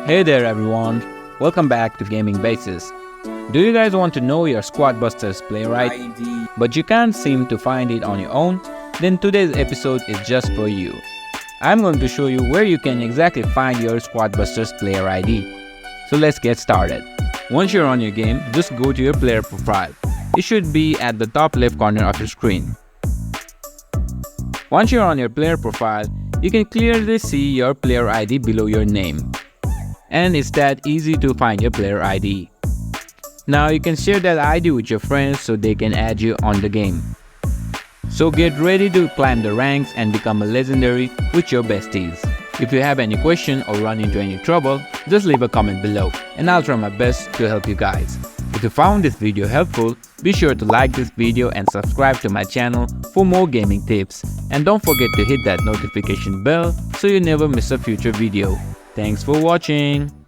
Hey there everyone, welcome back to Gaming Bases. Do you guys want to know your Squad Busters player ID, but you can't seem to find it on your own? Then today's episode is just for you. I'm going to show you where you can exactly find your Squad Busters player ID. So let's get started. Once you're on your game, just go to your player profile. It should be at the top left corner of your screen. Once you're on your player profile, you can clearly see your player ID below your name. And it's that easy to find your player ID. Now you can share that ID with your friends so they can add you on the game. So get ready to climb the ranks and become a legendary with your besties. If you have any question or run into any trouble, just leave a comment below and I'll try my best to help you guys. If you found this video helpful, be sure to like this video and subscribe to my channel for more gaming tips. And don't forget to hit that notification bell so you never miss a future video. Thanks for watching.